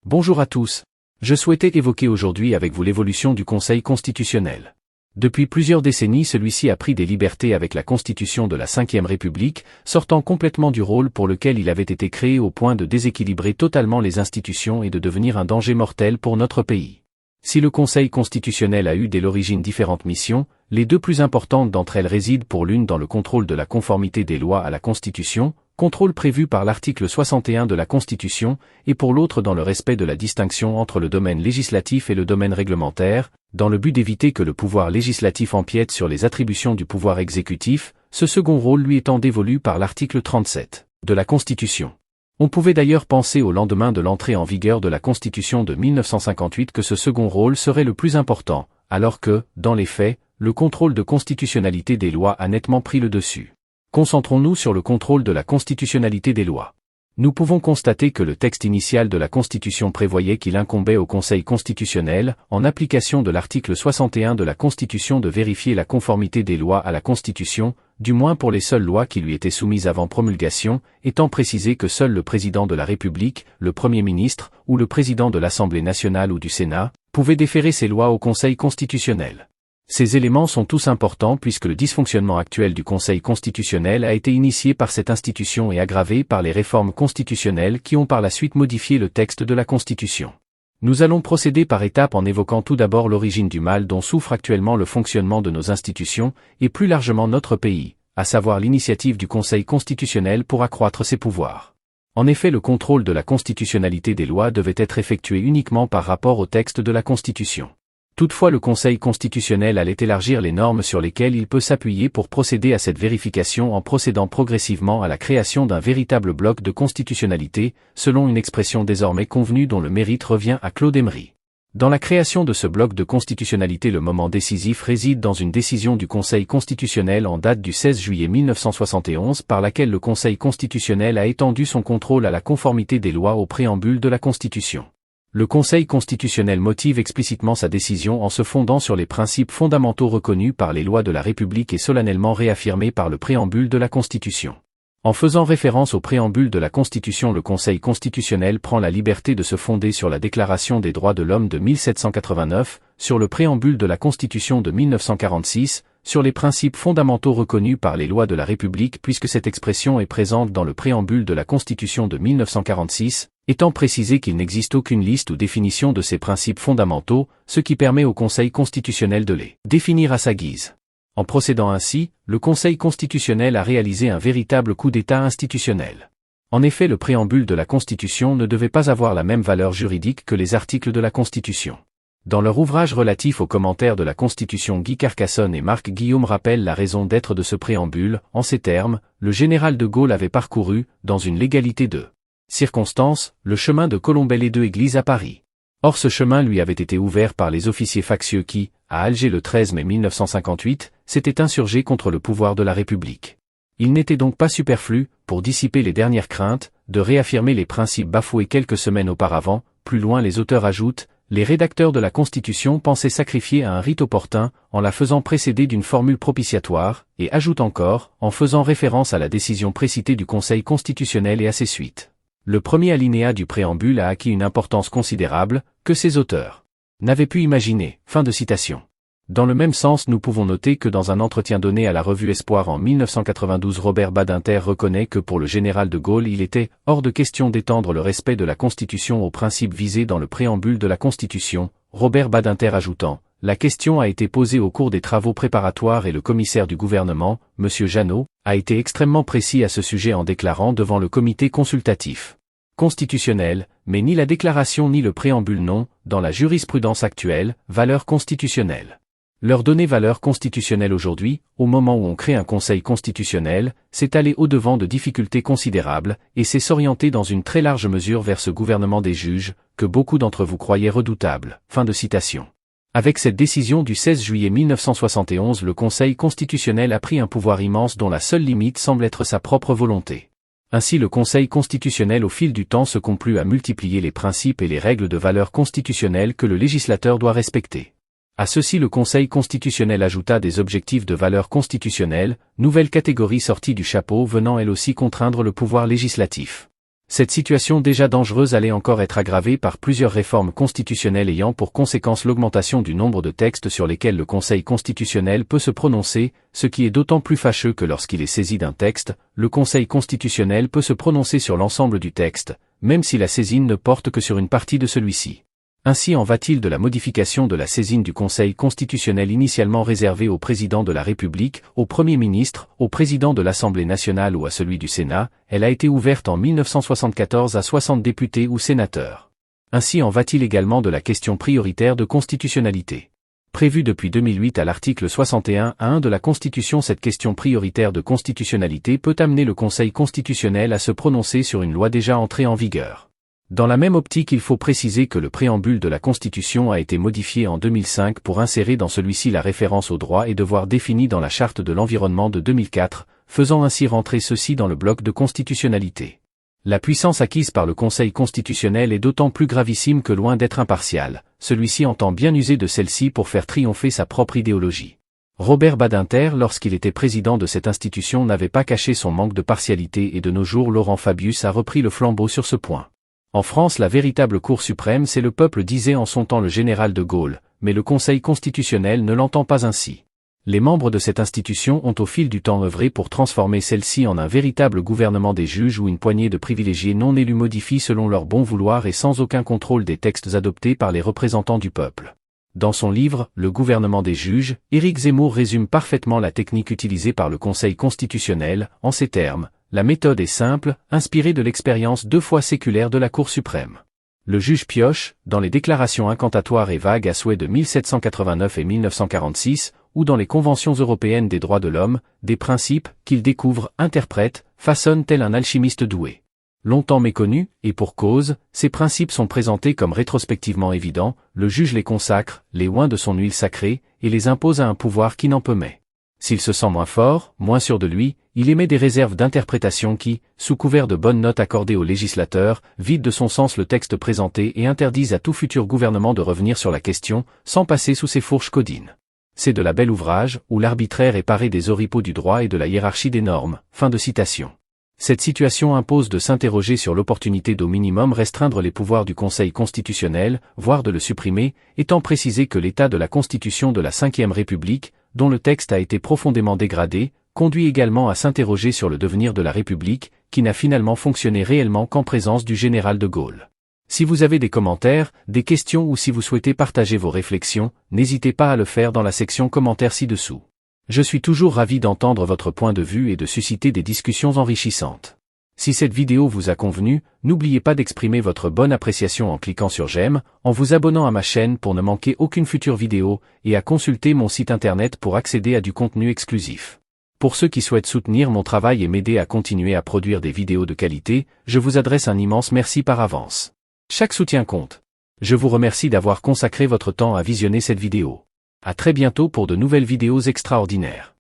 Bonjour à tous. Je souhaitais évoquer aujourd'hui avec vous l'évolution du Conseil constitutionnel. Depuis plusieurs décennies, celui-ci a pris des libertés avec la Constitution de la Ve République, sortant complètement du rôle pour lequel il avait été créé au point de déséquilibrer totalement les institutions et de devenir un danger mortel pour notre pays. Si le Conseil constitutionnel a eu dès l'origine différentes missions, les deux plus importantes d'entre elles résident pour l'une dans le contrôle de la conformité des lois à la Constitution, contrôle prévu par l'article 61 de la Constitution, et pour l'autre dans le respect de la distinction entre le domaine législatif et le domaine réglementaire, dans le but d'éviter que le pouvoir législatif empiète sur les attributions du pouvoir exécutif, ce second rôle lui étant dévolu par l'article 37 de la Constitution. On pouvait d'ailleurs penser au lendemain de l'entrée en vigueur de la Constitution de 1958 que ce second rôle serait le plus important, alors que, dans les faits, le contrôle de constitutionnalité des lois a nettement pris le dessus. Concentrons-nous sur le contrôle de la constitutionnalité des lois. Nous pouvons constater que le texte initial de la Constitution prévoyait qu'il incombait au Conseil constitutionnel, en application de l'article 61 de la Constitution, de vérifier la conformité des lois à la Constitution, du moins pour les seules lois qui lui étaient soumises avant promulgation, étant précisé que seul le président de la République, le Premier ministre, ou le président de l'Assemblée nationale ou du Sénat, pouvaient déférer ces lois au Conseil constitutionnel. Ces éléments sont tous importants puisque le dysfonctionnement actuel du Conseil constitutionnel a été initié par cette institution et aggravé par les réformes constitutionnelles qui ont par la suite modifié le texte de la Constitution. Nous allons procéder par étapes en évoquant tout d'abord l'origine du mal dont souffre actuellement le fonctionnement de nos institutions, et plus largement notre pays, à savoir l'initiative du Conseil constitutionnel pour accroître ses pouvoirs. En effet, le contrôle de la constitutionnalité des lois devait être effectué uniquement par rapport au texte de la Constitution. Toutefois, le Conseil constitutionnel allait élargir les normes sur lesquelles il peut s'appuyer pour procéder à cette vérification en procédant progressivement à la création d'un véritable bloc de constitutionnalité, selon une expression désormais convenue dont le mérite revient à Claude Emery. Dans la création de ce bloc de constitutionnalité, le moment décisif réside dans une décision du Conseil constitutionnel en date du 16 juillet 1971 par laquelle le Conseil constitutionnel a étendu son contrôle à la conformité des lois au préambule de la Constitution. Le Conseil constitutionnel motive explicitement sa décision en se fondant sur les principes fondamentaux reconnus par les lois de la République et solennellement réaffirmés par le préambule de la Constitution. En faisant référence au préambule de la Constitution, le Conseil constitutionnel prend la liberté de se fonder sur la Déclaration des droits de l'homme de 1789, sur le préambule de la Constitution de 1946, sur les principes fondamentaux reconnus par les lois de la République puisque cette expression est présente dans le préambule de la Constitution de 1946, étant précisé qu'il n'existe aucune liste ou définition de ces principes fondamentaux, ce qui permet au Conseil constitutionnel de les définir à sa guise. En procédant ainsi, le Conseil constitutionnel a réalisé un véritable coup d'État institutionnel. En effet, le préambule de la Constitution ne devait pas avoir la même valeur juridique que les articles de la Constitution. Dans leur ouvrage relatif aux commentaires de la Constitution, Guy Carcassonne et Marc Guillaume rappellent la raison d'être de ce préambule. En ces termes, le général de Gaulle avait parcouru, dans une légalité de circonstances, le chemin de Colombey les deux églises à Paris. Or ce chemin lui avait été ouvert par les officiers factieux qui, à Alger le 13 mai 1958, s'étaient insurgés contre le pouvoir de la République. Il n'était donc pas superflu, pour dissiper les dernières craintes, de réaffirmer les principes bafoués quelques semaines auparavant. Plus loin, les auteurs ajoutent: les rédacteurs de la Constitution pensaient sacrifier à un rite opportun, en la faisant précéder d'une formule propitiatoire, et ajoutent encore, en faisant référence à la décision précitée du Conseil constitutionnel et à ses suites. Le premier alinéa du préambule a acquis une importance considérable, que ses auteurs n'avaient pu imaginer. Fin de citation. Dans le même sens, nous pouvons noter que dans un entretien donné à la revue Espoir en 1992, Robert Badinter reconnaît que pour le général de Gaulle il était « hors de question d'étendre le respect de la Constitution aux principes visés dans le préambule de la Constitution », Robert Badinter ajoutant « la question a été posée au cours des travaux préparatoires et le commissaire du gouvernement, M. Jeannot, a été extrêmement précis à ce sujet en déclarant devant le comité consultatif constitutionnel, mais ni la déclaration ni le préambule n'ont, dans la jurisprudence actuelle, valeur constitutionnelle. Leur donner valeur constitutionnelle aujourd'hui, au moment où on crée un Conseil constitutionnel, c'est aller au-devant de difficultés considérables, et c'est s'orienter dans une très large mesure vers ce gouvernement des juges, que beaucoup d'entre vous croyaient redoutable. Fin de citation. Avec cette décision du 16 juillet 1971, le Conseil constitutionnel a pris un pouvoir immense dont la seule limite semble être sa propre volonté. Ainsi, le Conseil constitutionnel au fil du temps se complut à multiplier les principes et les règles de valeur constitutionnelle que le législateur doit respecter. À ceci, le Conseil constitutionnel ajouta des objectifs de valeur constitutionnelle, nouvelle catégorie sortie du chapeau venant elle aussi contraindre le pouvoir législatif. Cette situation déjà dangereuse allait encore être aggravée par plusieurs réformes constitutionnelles ayant pour conséquence l'augmentation du nombre de textes sur lesquels le Conseil constitutionnel peut se prononcer, ce qui est d'autant plus fâcheux que lorsqu'il est saisi d'un texte, le Conseil constitutionnel peut se prononcer sur l'ensemble du texte, même si la saisine ne porte que sur une partie de celui-ci. Ainsi en va-t-il de la modification de la saisine du Conseil constitutionnel initialement réservée au président de la République, au Premier ministre, au président de l'Assemblée nationale ou à celui du Sénat, elle a été ouverte en 1974 à 60 députés ou sénateurs. Ainsi en va-t-il également de la question prioritaire de constitutionnalité. Prévue depuis 2008 à l'article 61(1) de la Constitution, cette question prioritaire de constitutionnalité peut amener le Conseil constitutionnel à se prononcer sur une loi déjà entrée en vigueur. Dans la même optique, il faut préciser que le préambule de la Constitution a été modifié en 2005 pour insérer dans celui-ci la référence aux droits et devoirs définis dans la Charte de l'environnement de 2004, faisant ainsi rentrer ceux-ci dans le bloc de constitutionnalité. La puissance acquise par le Conseil constitutionnel est d'autant plus gravissime que loin d'être impartial, celui-ci entend bien user de celle-ci pour faire triompher sa propre idéologie. Robert Badinter, lorsqu'il était président de cette institution, n'avait pas caché son manque de partialité et de nos jours Laurent Fabius a repris le flambeau sur ce point. En France, la véritable Cour suprême, c'est le peuple, disait en son temps le général de Gaulle, mais le Conseil constitutionnel ne l'entend pas ainsi. Les membres de cette institution ont au fil du temps œuvré pour transformer celle-ci en un véritable gouvernement des juges où une poignée de privilégiés non élus modifient selon leur bon vouloir et sans aucun contrôle des textes adoptés par les représentants du peuple. Dans son livre « Le gouvernement des juges », Éric Zemmour résume parfaitement la technique utilisée par le Conseil constitutionnel, en ces termes. La méthode est simple, inspirée de l'expérience 2 fois séculaire de la Cour suprême. Le juge pioche, dans les déclarations incantatoires et vagues à souhait de 1789 et 1946, ou dans les conventions européennes des droits de l'homme, des principes, qu'il découvre, interprète, façonne tel un alchimiste doué. Longtemps méconnus, et pour cause, ces principes sont présentés comme rétrospectivement évidents, le juge les consacre, les oint de son huile sacrée, et les impose à un pouvoir qui n'en peut mais. S'il se sent moins fort, moins sûr de lui, il émet des réserves d'interprétation qui, sous couvert de bonnes notes accordées aux législateurs, vident de son sens le texte présenté et interdisent à tout futur gouvernement de revenir sur la question, sans passer sous ses fourches codines. C'est de la belle ouvrage, où l'arbitraire est paré des oripeaux du droit et de la hiérarchie des normes. Fin de citation. Cette situation impose de s'interroger sur l'opportunité d'au minimum restreindre les pouvoirs du Conseil constitutionnel, voire de le supprimer, étant précisé que l'état de la Constitution de la Ve République, dont le texte a été profondément dégradé, conduit également à s'interroger sur le devenir de la République, qui n'a finalement fonctionné réellement qu'en présence du général de Gaulle. Si vous avez des commentaires, des questions ou si vous souhaitez partager vos réflexions, n'hésitez pas à le faire dans la section commentaires ci-dessous. Je suis toujours ravi d'entendre votre point de vue et de susciter des discussions enrichissantes. Si cette vidéo vous a convenu, n'oubliez pas d'exprimer votre bonne appréciation en cliquant sur j'aime, en vous abonnant à ma chaîne pour ne manquer aucune future vidéo, et à consulter mon site internet pour accéder à du contenu exclusif. Pour ceux qui souhaitent soutenir mon travail et m'aider à continuer à produire des vidéos de qualité, je vous adresse un immense merci par avance. Chaque soutien compte. Je vous remercie d'avoir consacré votre temps à visionner cette vidéo. À très bientôt pour de nouvelles vidéos extraordinaires.